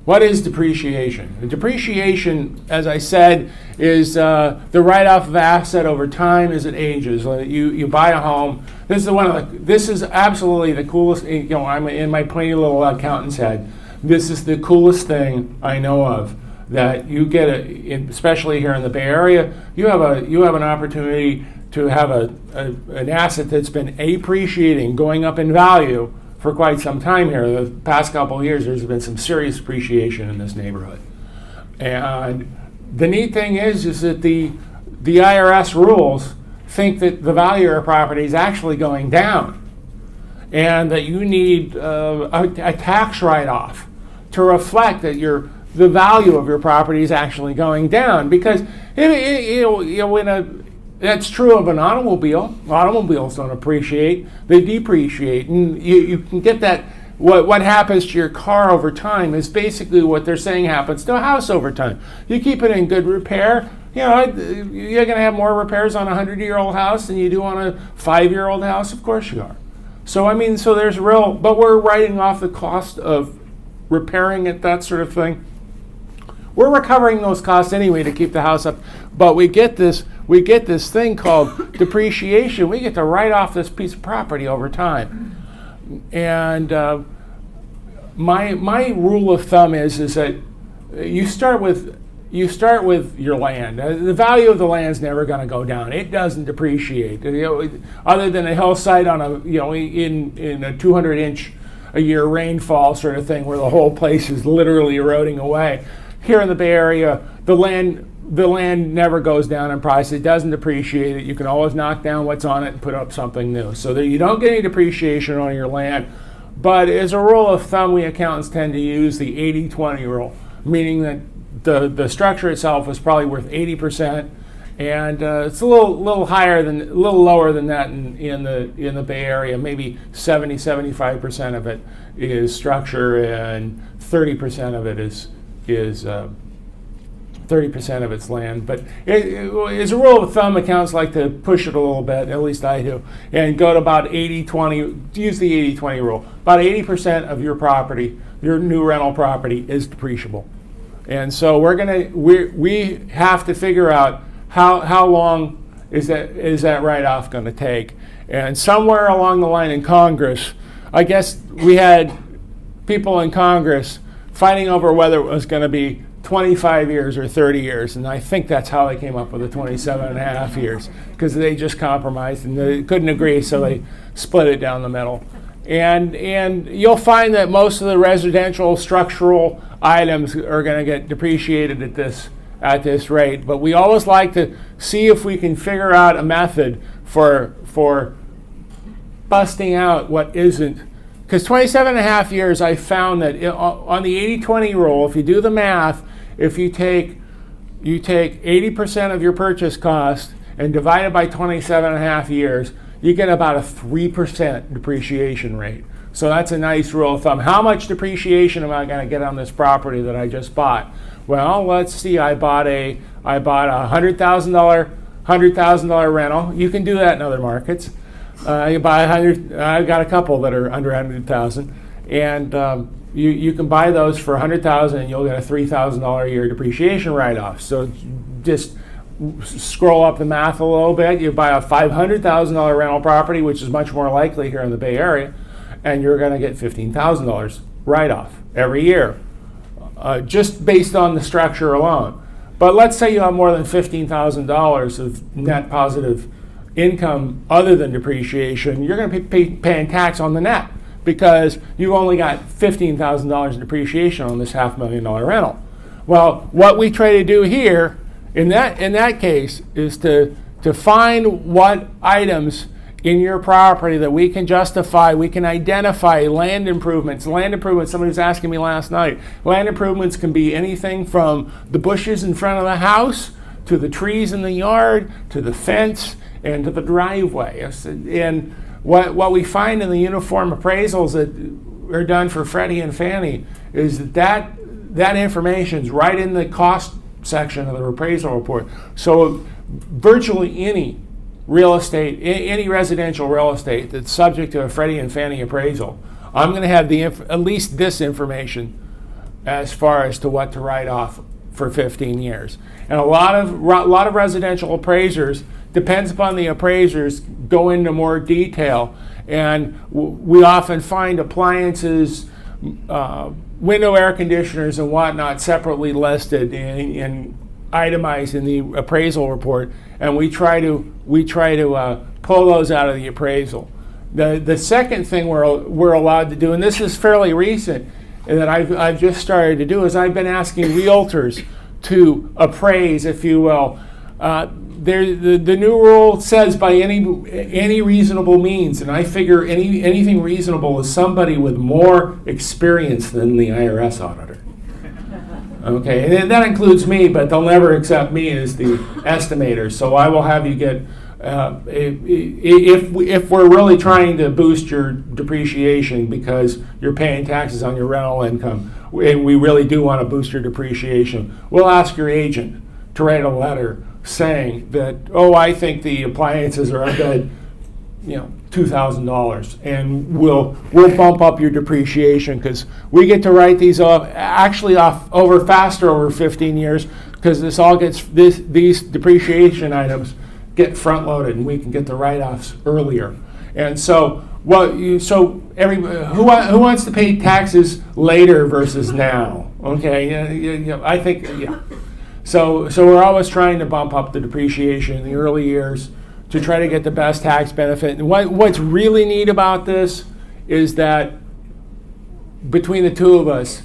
What is depreciation? Depreciation, as I said, is the write-off of asset over time as it ages. You buy a home. This is absolutely the coolest. I'm in my plain little accountant's head. This is the coolest thing I know of. That you get, especially here in the Bay Area, you have an opportunity to have an asset that's been appreciating, going up in value for quite some time here. The past couple of years, there's been some serious appreciation in this neighborhood. And the neat thing is that the IRS rules think that the value of your property is actually going down, and that you need a tax write-off to reflect that the value of your property is actually going down. Because that's true of an automobile. Automobiles don't appreciate; they depreciate, and you can get that. What happens to your car over time is basically what they're saying happens to a house over time. You keep it in good repair, you're going to have more repairs on a 100-year-old house than you do on a 5-year-old house. Of course you are. So there's but we're writing off the cost of repairing it, that sort of thing. We're recovering those costs anyway to keep the house up, but we get this thing called depreciation. We get to write off this piece of property over time. And my rule of thumb is that you start with your land. The value of the land is never going to go down. It doesn't depreciate. Other than a hillside on in a 200-inch a year rainfall sort of thing, where the whole place is literally eroding away. Here in the Bay Area, the land never goes down in price. It doesn't depreciate it. You can always knock down what's on it and put up something new. So that you don't get any depreciation on your land. But as a rule of thumb, we accountants tend to use the 80-20 rule, meaning that the structure itself is probably worth 80%, and it's a little lower than that in the Bay Area. Maybe 75% of it is structure, and 30% of it is 30% of its land. But as a rule of thumb, accountants like to push it a little bit, at least I do, and go to about 80-20, use the 80-20 rule. About 80% of your property, your new rental property, is depreciable. And so we have to figure out how long is that write-off going to take. And somewhere along the line in Congress, I guess we had people in Congress fighting over whether it was going to be 25 years or 30 years, and I think that's how they came up with the 27 and a half years, because they just compromised and they couldn't agree, so they split it down the middle. And you'll find that most of the residential structural items are going to get depreciated at this rate, but we always like to see if we can figure out a method for busting out what isn't. Because 27 and a half years, I found that on the 80-20 rule, if you do the math, if you take 80% of your purchase cost and divide it by 27 and a half years, you get about a 3% depreciation rate. So that's a nice rule of thumb. How much depreciation am I going to get on this property that I just bought? Well, let's see. I bought a $100,000 rental. You can do that in other markets. You buy I've got a couple that are under 100,000, and you can buy those for 100,000, and you'll get a $3,000 a year depreciation write-off. So just scroll up the math a little bit. You buy a $500,000 rental property, which is much more likely here in the Bay Area, and you're going to get $15,000 write-off every year, just based on the structure alone. But let's say you have more than $15,000 of net positive income other than depreciation. You're going to be paying tax on the net, because you've only got $15,000 in depreciation on this $500,000 rental. Well, what we try to do here in that case is to find what items in your property that we can justify. We can identify land improvements. Somebody was asking me last night, land improvements can be anything from the bushes in front of the house to the trees in the yard to the fence and to the driveway. And what we find in the uniform appraisals that are done for Freddie and Fannie is that information is right in the cost section of the appraisal report. So virtually any real estate, any residential real estate that's subject to a Freddie and Fannie appraisal, I'm going to have at least this information as far as to what to write off for 15 years. And a lot of residential appraisers, depends upon the appraisers, go into more detail. And we often find appliances, window air conditioners and whatnot separately listed and itemized in the appraisal report, and we try to pull those out of the appraisal. The second thing we're allowed to do, and this is fairly recent, and that I've just started to do, is I've been asking realtors to appraise, if you will. The new rule says by any reasonable means, and I figure anything reasonable is somebody with more experience than the IRS auditor. Okay, and that includes me, but they'll never accept me as the estimator. So I will have you get, if we're really trying to boost your depreciation because you're paying taxes on your rental income, and we really do want to boost your depreciation, we'll ask your agent to write a letter saying that, oh, I think the appliances are a good, $2,000, and we'll bump up your depreciation because we get to write these off over faster over 15 years because these depreciation items get front loaded and we can get the write-offs earlier. And so who wants to pay taxes later versus now? Okay, I think. So we're always trying to bump up the depreciation in the early years to try to get the best tax benefit. And what's really neat about this is that between the two of us,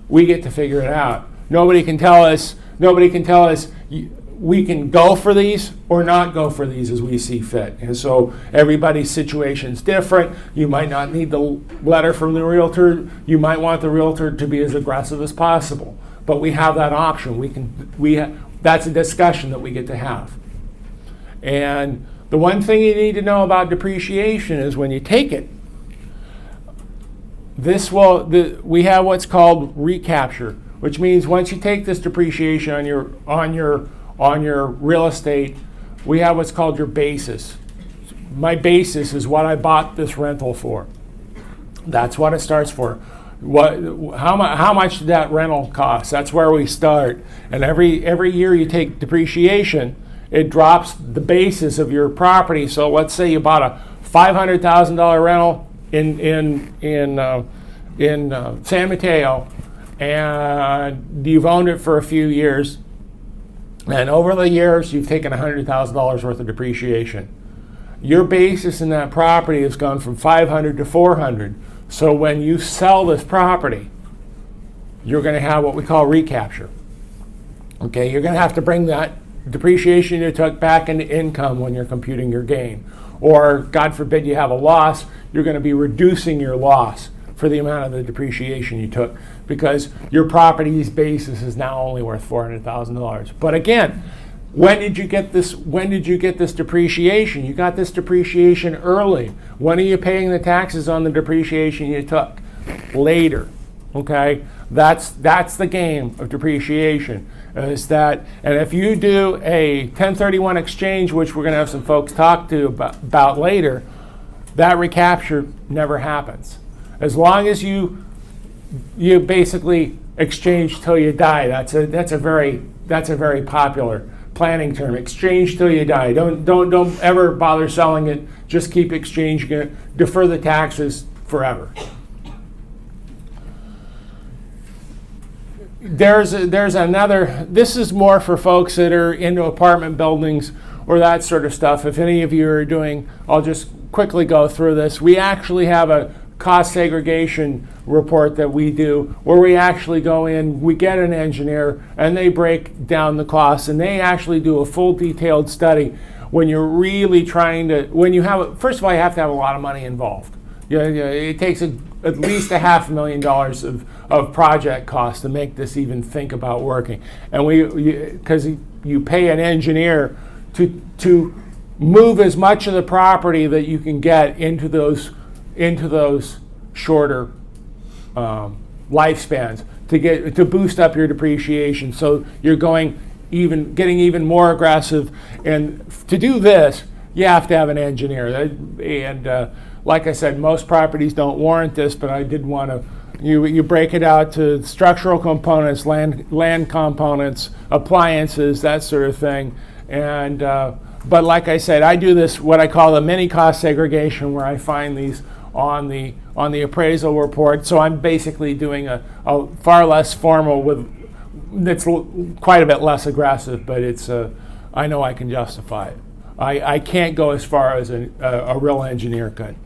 we get to figure it out. Nobody can tell us we can go for these or not go for these as we see fit. And so everybody's situation is different. You might not need the letter from the realtor. You might want the realtor to be as aggressive as possible. But we have that option. That's a discussion that we get to have. And the one thing you need to know about depreciation is when you take it, we have what's called recapture, which means once you take this depreciation on your real estate, we have what's called your basis. My basis is what I bought this rental for. That's what it starts for. How much did that rental cost? That's where we start. And every year you take depreciation, it drops the basis of your property. So let's say you bought a $500,000 rental in San Mateo, and you've owned it for a few years. And over the years, you've taken $100,000 worth of depreciation. Your basis in that property has gone from $500 to $400. So when you sell this property, you're going to have what we call recapture. Okay, you're going to have to bring that depreciation you took back into income when you're computing your gain. Or, God forbid, you have a loss, you're going to be reducing your loss for the amount of the depreciation you took because your property's basis is now only worth $400,000. But again, when did you get this depreciation? You got this depreciation early. When are you paying the taxes on the depreciation you took? Later. Okay? That's the game of depreciation. And if you do a 1031 exchange, which we're going to have some folks talk to about later, that recapture never happens. As long as you basically exchange till you die. That's a very popular planning term. Exchange till you die. Don't ever bother selling it. Just keep exchanging it. Defer the taxes forever. There's another. This is more for folks that are into apartment buildings or that sort of stuff. If any of you are doing, I'll just quickly go through this. We actually have a cost segregation report that we do where we actually go in, we get an engineer, and they break down the costs, and they actually do a full detailed study when you're really trying to, first of all, you have to have a lot of money involved. It takes at least $500,000 of project costs to make this even think about working. And because you pay an engineer to move as much of the property that you can get into those shorter lifespans to boost up your depreciation. So you're getting even more aggressive. And to do this, you have to have an engineer. And like I said, most properties don't warrant this, but I did want to You break it out to structural components, land components, appliances, that sort of thing. And but like I said, I do this what I call the mini cost segregation, where I find these on the appraisal report. So I'm basically doing a far less formal with that's quite a bit less aggressive, but it's I know I can justify it. I can't go as far as a real engineer could.